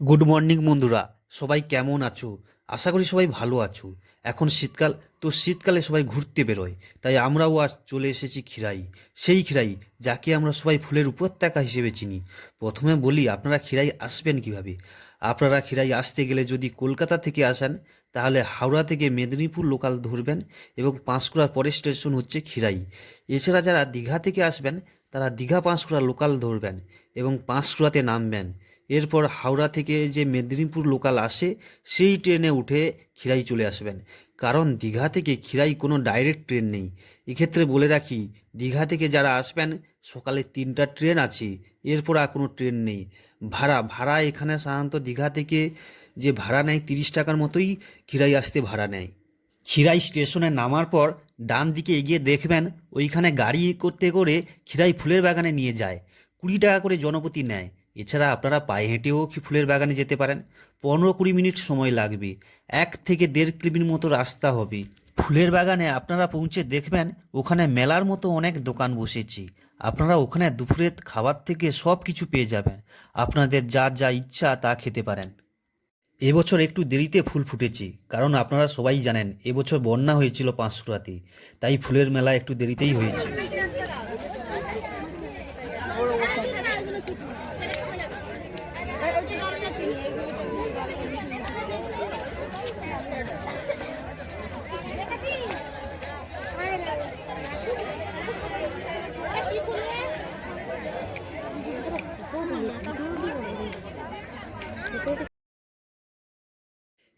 Good morning বন্ধুরা, সবাই কেমন আছো? আশা করি সবাই ভালো আছো। এখন শীতকাল, তো শীতকালে সবাই ঘুরতে বেরোয়, তাই আমরাও আজ চলে এসেছি খিরাই। সেই খিরাই যাকে আমরা সবাই ফুলের উপত্যকা হিসেবে চিনি। প্রথমে বলি, আপনারা খিরাই আসবেন কিভাবে। আপনারা খিরাই আসতে গেলে যদি কলকাতা থেকে আসেন, তাহলে হাওড়া থেকে মেদিনীপুর লোকাল ধরবেন এবং পাঁশকুড়ার পরের স্টেশন হচ্ছে খিরাই। এছাড়া যারা দীঘা থেকে আসবেন, তারা দীঘা পাঁশকুড়া লোকাল ধরবেন এবং পাঁশকুড়াতে নামবেন। এরপর হাওড়া থেকে যে মেদিনীপুর লোকাল আসে, সেই ট্রেনে উঠে খিরাই চলে আসবেন। কারণ দীঘা থেকে খিরাই কোনো ডাইরেক্ট ট্রেন নেই। এক্ষেত্রে বলে রাখি, দীঘা থেকে যারা আসবেন, সকালে 3টা ট্রেন আছে, এরপর আর কোনো ট্রেন নেই। ভাড়া এখানে সাধারণত দীঘা থেকে যে ভাড়া নেয় 30 টাকার মতোই খিরাই আসতে ভাড়া নেয়। খিরাই স্টেশনে নামার পর ডান দিকে এগিয়ে দেখবেন, ওইখানে গাড়ি করতে করে খিরাই ফুলের বাগানে নিয়ে যায়। 20 টাকা করে জনপ্রতি নেয়। এছাড়া আপনারা পায়ে হেঁটেও কি ফুলের বাগানে যেতে পারেন। 15-20 মিনিট সময় লাগবে। 1 থেকে 1.5 কিলোমিটার মতো রাস্তা হবে। ফুলের বাগানে আপনারা পৌঁছে দেখবেন ওখানে মেলার মতো অনেক দোকান বসেছে। আপনারা ওখানে দুপুরের খাবার থেকে সব কিছু পেয়ে যাবেন। আপনাদের যা যা ইচ্ছা তা খেতে পারেন। এবছর একটু দেরিতে ফুল ফুটেছে, কারণ আপনারা সবাই জানেন এবছর বন্যা হয়েছিল পাঁশকুড়াতে, তাই ফুলের মেলা একটু দেরিতেই হয়েছে।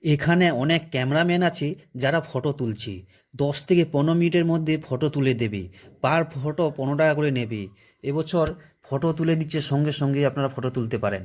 এখানে অনেক ক্যামেরাম্যান আছে যারা ফটো তুলছে। 10 থেকে 15 মিনিটের মধ্যে ফটো তুলে দেবে। পার ফটো 15 টাকা করে নেবে। এবছর ফটো তুলে দিচ্ছে, সঙ্গে সঙ্গে আপনারা ফটো তুলতে পারেন।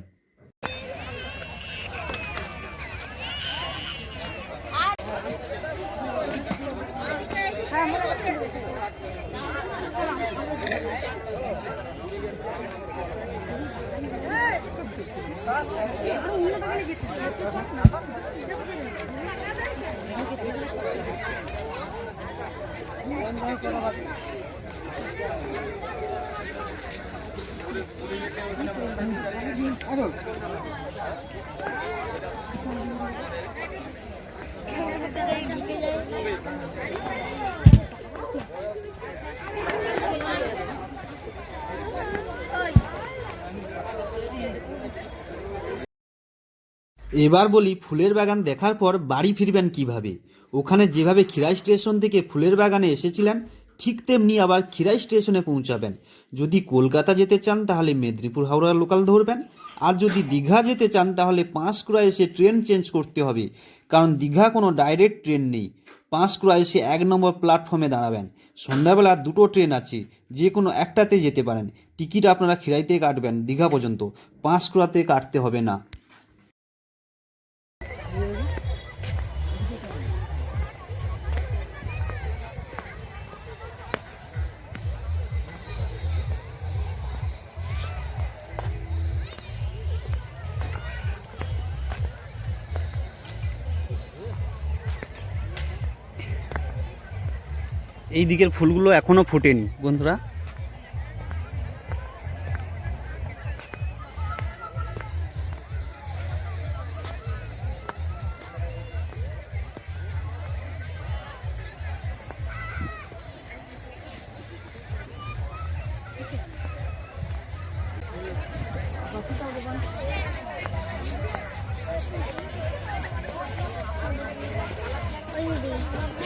এবার বলি, ফুলের বাগান দেখার পর বাড়ি ফিরবেন কিভাবে। ওখানে যেভাবে খিরাই স্টেশন থেকে ফুলের বাগানে এসেছিলেন, ঠিক তেমনি আবার খিরাই স্টেশনে পৌঁছাবেন। যদি কলকাতা যেতে চান তাহলে মেদিনীপুর হাওড়া লোকাল ধরবেন। আর যদি দীঘা যেতে চান তাহলে পাঁশকুড়া এসে ট্রেন চেঞ্জ করতে হবে, কারণ দীঘা কোনো ডাইরেক্ট ট্রেন নেই। পাঁশকুড়া এসে 1 নম্বর প্ল্যাটফর্মে দাঁড়াবেন। সন্ধ্যাবেলা 2টো ট্রেন আছে, যে কোনো একটাতে যেতে পারেন। টিকিট আপনারা খিরাইতে কাটবেন, দীঘা পর্যন্ত। পাঁশকুড়াতে কাটতে হবে না। এই দিকের ফুলগুলো এখনো ফোটেনি বন্ধুরা। ওই দিদি